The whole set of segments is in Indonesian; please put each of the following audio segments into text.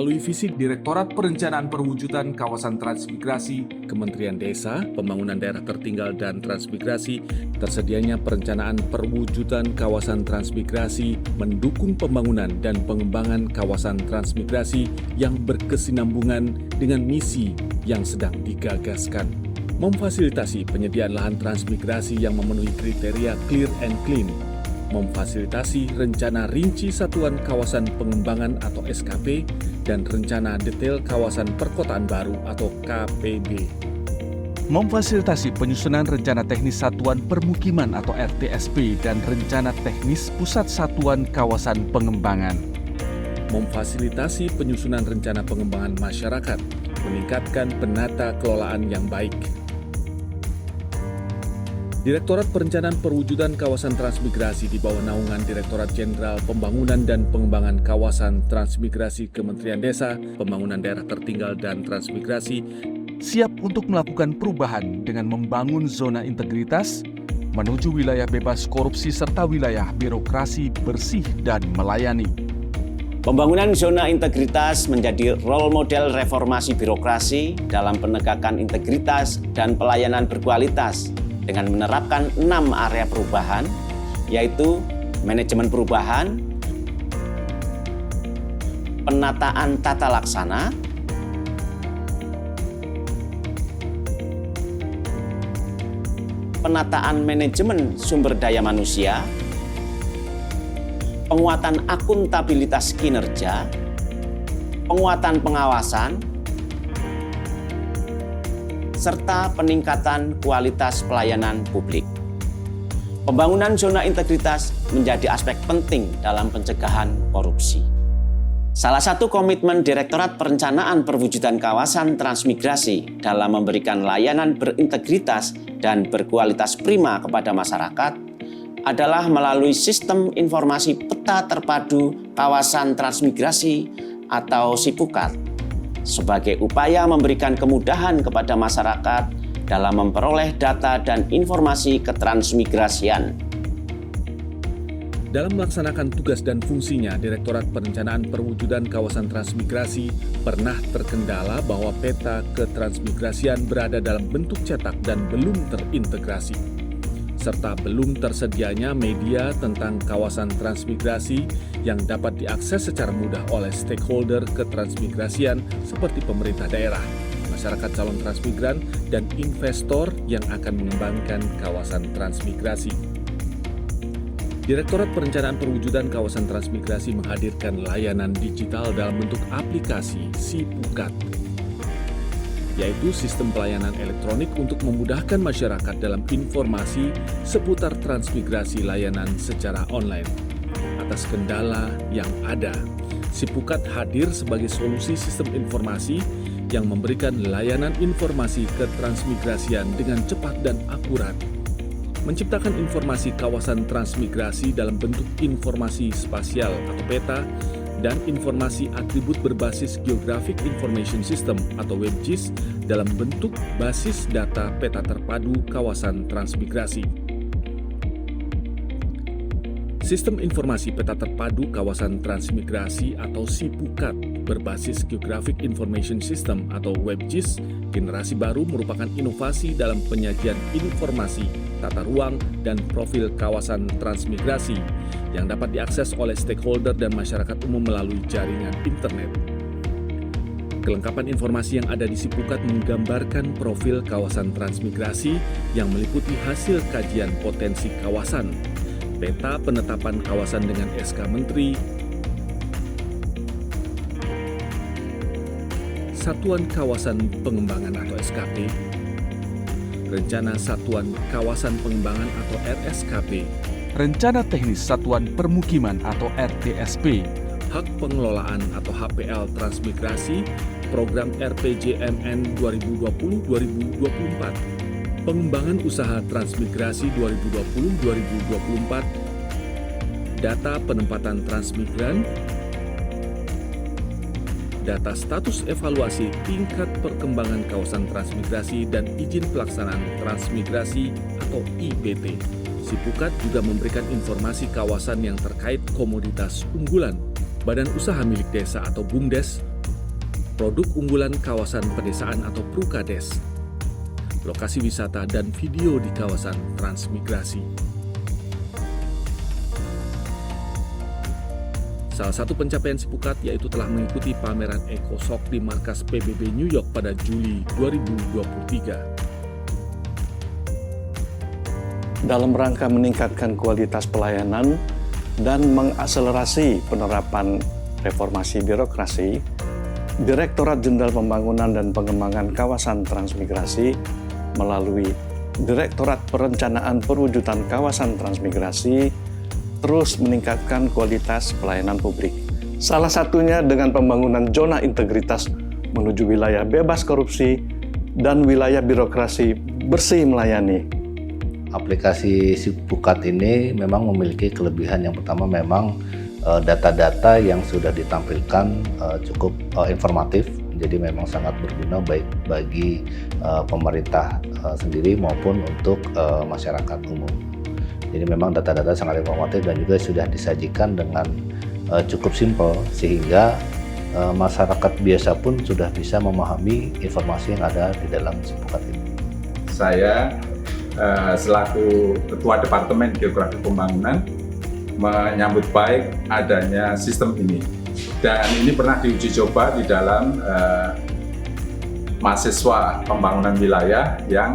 Melalui visi Direktorat Perencanaan Perwujudan Kawasan Transmigrasi, Kementerian Desa, Pembangunan Daerah Tertinggal dan Transmigrasi, tersedianya perencanaan perwujudan kawasan transmigrasi mendukung pembangunan dan pengembangan kawasan transmigrasi yang berkesinambungan dengan misi yang sedang digagaskan. Memfasilitasi penyediaan lahan transmigrasi yang memenuhi kriteria clear and clean, memfasilitasi rencana rinci satuan kawasan pengembangan atau SKP dan rencana detail kawasan perkotaan baru atau KPB. Memfasilitasi penyusunan rencana teknis satuan permukiman atau RTSP dan rencana teknis pusat satuan kawasan pengembangan. Memfasilitasi penyusunan rencana pengembangan masyarakat, meningkatkan penata kelolaan yang baik. Direktorat Perencanaan Perwujudan Kawasan Transmigrasi di bawah naungan Direktorat Jenderal Pembangunan dan Pengembangan Kawasan Transmigrasi Kementerian Desa, Pembangunan Daerah Tertinggal dan Transmigrasi siap untuk melakukan perubahan dengan membangun zona integritas menuju wilayah bebas korupsi serta wilayah birokrasi bersih dan melayani. Pembangunan zona integritas menjadi role model reformasi birokrasi dalam penegakan integritas dan pelayanan berkualitas dengan menerapkan 6 area perubahan, yaitu manajemen perubahan, penataan tata laksana, penataan manajemen sumber daya manusia, penguatan akuntabilitas kinerja, penguatan pengawasan, serta peningkatan kualitas pelayanan publik. Pembangunan zona integritas menjadi aspek penting dalam pencegahan korupsi. Salah satu komitmen Direktorat Perencanaan Perwujudan Kawasan Transmigrasi dalam memberikan layanan berintegritas dan berkualitas prima kepada masyarakat adalah melalui Sistem Informasi Peta Terpadu Kawasan Transmigrasi atau SIPUKAT, sebagai upaya memberikan kemudahan kepada masyarakat dalam memperoleh data dan informasi ketransmigrasian. Dalam melaksanakan tugas dan fungsinya, Direktorat Perencanaan Perwujudan Kawasan Transmigrasi pernah terkendala bahwa peta ketransmigrasian berada dalam bentuk cetak dan belum terintegrasi, serta belum tersedianya media tentang kawasan transmigrasi yang dapat diakses secara mudah oleh stakeholder ketransmigrasian seperti pemerintah daerah, masyarakat calon transmigran, dan investor yang akan mengembangkan kawasan transmigrasi. Direktorat Perencanaan Perwujudan Kawasan Transmigrasi menghadirkan layanan digital dalam bentuk aplikasi SIPUKAT, yaitu sistem pelayanan elektronik untuk memudahkan masyarakat dalam informasi seputar transmigrasi layanan secara online. Atas kendala yang ada, SIPUKAT hadir sebagai solusi sistem informasi yang memberikan layanan informasi ketransmigrasian dengan cepat dan akurat, menciptakan informasi kawasan transmigrasi dalam bentuk informasi spasial atau peta, dan informasi atribut berbasis Geographic Information System atau WebGIS dalam bentuk basis data peta terpadu kawasan transmigrasi. Sistem Informasi Peta Terpadu Kawasan Transmigrasi atau SIPUKAT berbasis Geographic Information System atau WebGIS generasi baru merupakan inovasi dalam penyajian informasi, tata ruang, dan profil kawasan transmigrasi yang dapat diakses oleh stakeholder dan masyarakat umum melalui jaringan internet. Kelengkapan informasi yang ada di SIPUKAT menggambarkan profil kawasan transmigrasi yang meliputi hasil kajian potensi kawasan, peta penetapan kawasan dengan SK Menteri, Satuan Kawasan Pengembangan atau SKP, Rencana Satuan Kawasan Pengembangan atau RSKP, Rencana Teknis Satuan Permukiman atau RTSP, Hak Pengelolaan atau HPL Transmigrasi, Program RPJMN 2020-2024, Pengembangan Usaha Transmigrasi 2020-2024, Data Penempatan Transmigran, Data Status Evaluasi Tingkat Perkembangan Kawasan Transmigrasi dan Izin Pelaksanaan Transmigrasi atau IPT. SIPUKAT juga memberikan informasi kawasan yang terkait komoditas unggulan, badan usaha milik desa atau BUMDes, produk unggulan kawasan pedesaan atau Prukades, lokasi wisata dan video di kawasan transmigrasi. Salah satu pencapaian Sipukat yaitu telah mengikuti pameran EcoSoc di markas PBB New York pada Juli 2023. Dalam rangka meningkatkan kualitas pelayanan dan mengakselerasi penerapan reformasi birokrasi, Direktorat Jenderal Pembangunan dan Pengembangan Kawasan Transmigrasi melalui Direktorat Perencanaan Perwujudan Kawasan Transmigrasi terus meningkatkan kualitas pelayanan publik. Salah satunya dengan pembangunan zona integritas menuju wilayah bebas korupsi dan wilayah birokrasi bersih melayani. Aplikasi Sipukat ini memang memiliki kelebihan. Yang pertama memang data-data yang sudah ditampilkan cukup informatif, jadi memang sangat berguna baik bagi pemerintah sendiri maupun untuk masyarakat umum. Jadi memang data-data sangat informatif dan juga sudah disajikan dengan cukup simpel sehingga masyarakat biasa pun sudah bisa memahami informasi yang ada di dalam Sipukat ini. Saya selaku Ketua Departemen Geografi Pembangunan menyambut baik adanya sistem ini, dan ini pernah diuji coba di dalam mahasiswa pembangunan wilayah yang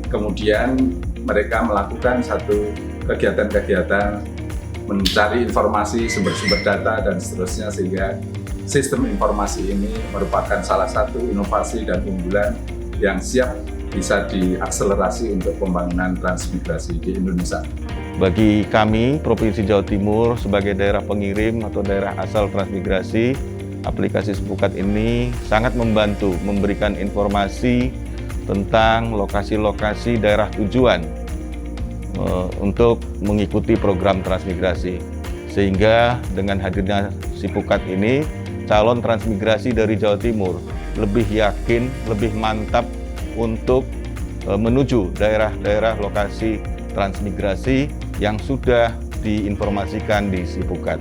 kemudian mereka melakukan satu kegiatan-kegiatan mencari informasi, sumber-sumber data dan seterusnya, sehingga sistem informasi ini merupakan salah satu inovasi dan unggulan yang siap bisa diakselerasi untuk pembangunan transmigrasi di Indonesia. Bagi kami, Provinsi Jawa Timur sebagai daerah pengirim atau daerah asal transmigrasi, aplikasi Sipukat ini sangat membantu memberikan informasi tentang lokasi-lokasi daerah tujuan untuk mengikuti program transmigrasi. Sehingga dengan hadirnya Sipukat ini, calon transmigrasi dari Jawa Timur lebih yakin, lebih mantap untuk menuju daerah-daerah lokasi transmigrasi yang sudah diinformasikan di Sipukat.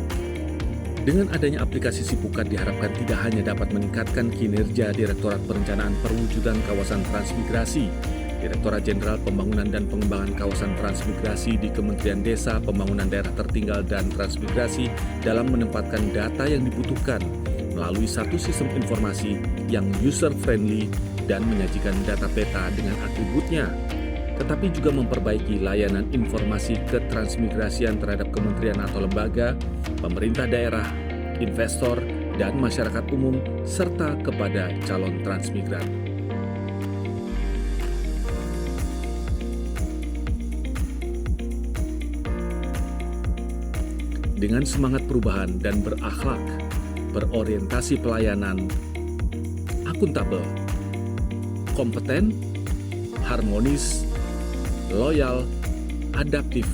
Dengan adanya aplikasi Sipukat diharapkan tidak hanya dapat meningkatkan kinerja Direktorat Perencanaan Perwujudan Kawasan Transmigrasi, Direktorat Jenderal Pembangunan dan Pengembangan Kawasan Transmigrasi di Kementerian Desa, Pembangunan Daerah Tertinggal dan Transmigrasi dalam menempatkan data yang dibutuhkan melalui satu sistem informasi yang user-friendly dan menyajikan data peta dengan atributnya, tetapi juga memperbaiki layanan informasi ketransmigrasian terhadap kementerian atau lembaga, pemerintah daerah, investor, dan masyarakat umum, serta kepada calon transmigran. Dengan semangat perubahan dan berakhlak, berorientasi pelayanan, akuntabel, kompeten, harmonis, loyal, adaptif,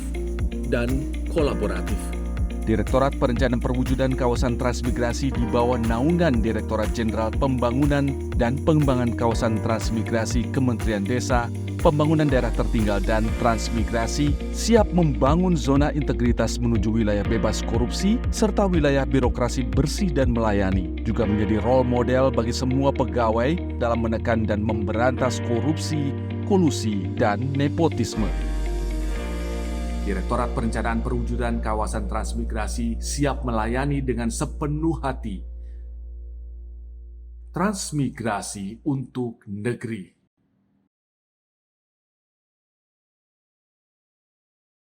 dan kolaboratif. Direktorat Perencanaan Perwujudan Kawasan Transmigrasi di bawah naungan Direktorat Jenderal Pembangunan dan Pengembangan Kawasan Transmigrasi Kementerian Desa, Pembangunan Daerah Tertinggal dan Transmigrasi siap membangun zona integritas menuju wilayah bebas korupsi serta wilayah birokrasi bersih dan melayani, juga menjadi role model bagi semua pegawai dalam menekan dan memberantas korupsi, kolusi, dan nepotisme. Direktorat Perencanaan Perwujudan Kawasan Transmigrasi siap melayani dengan sepenuh hati. Transmigrasi untuk negeri.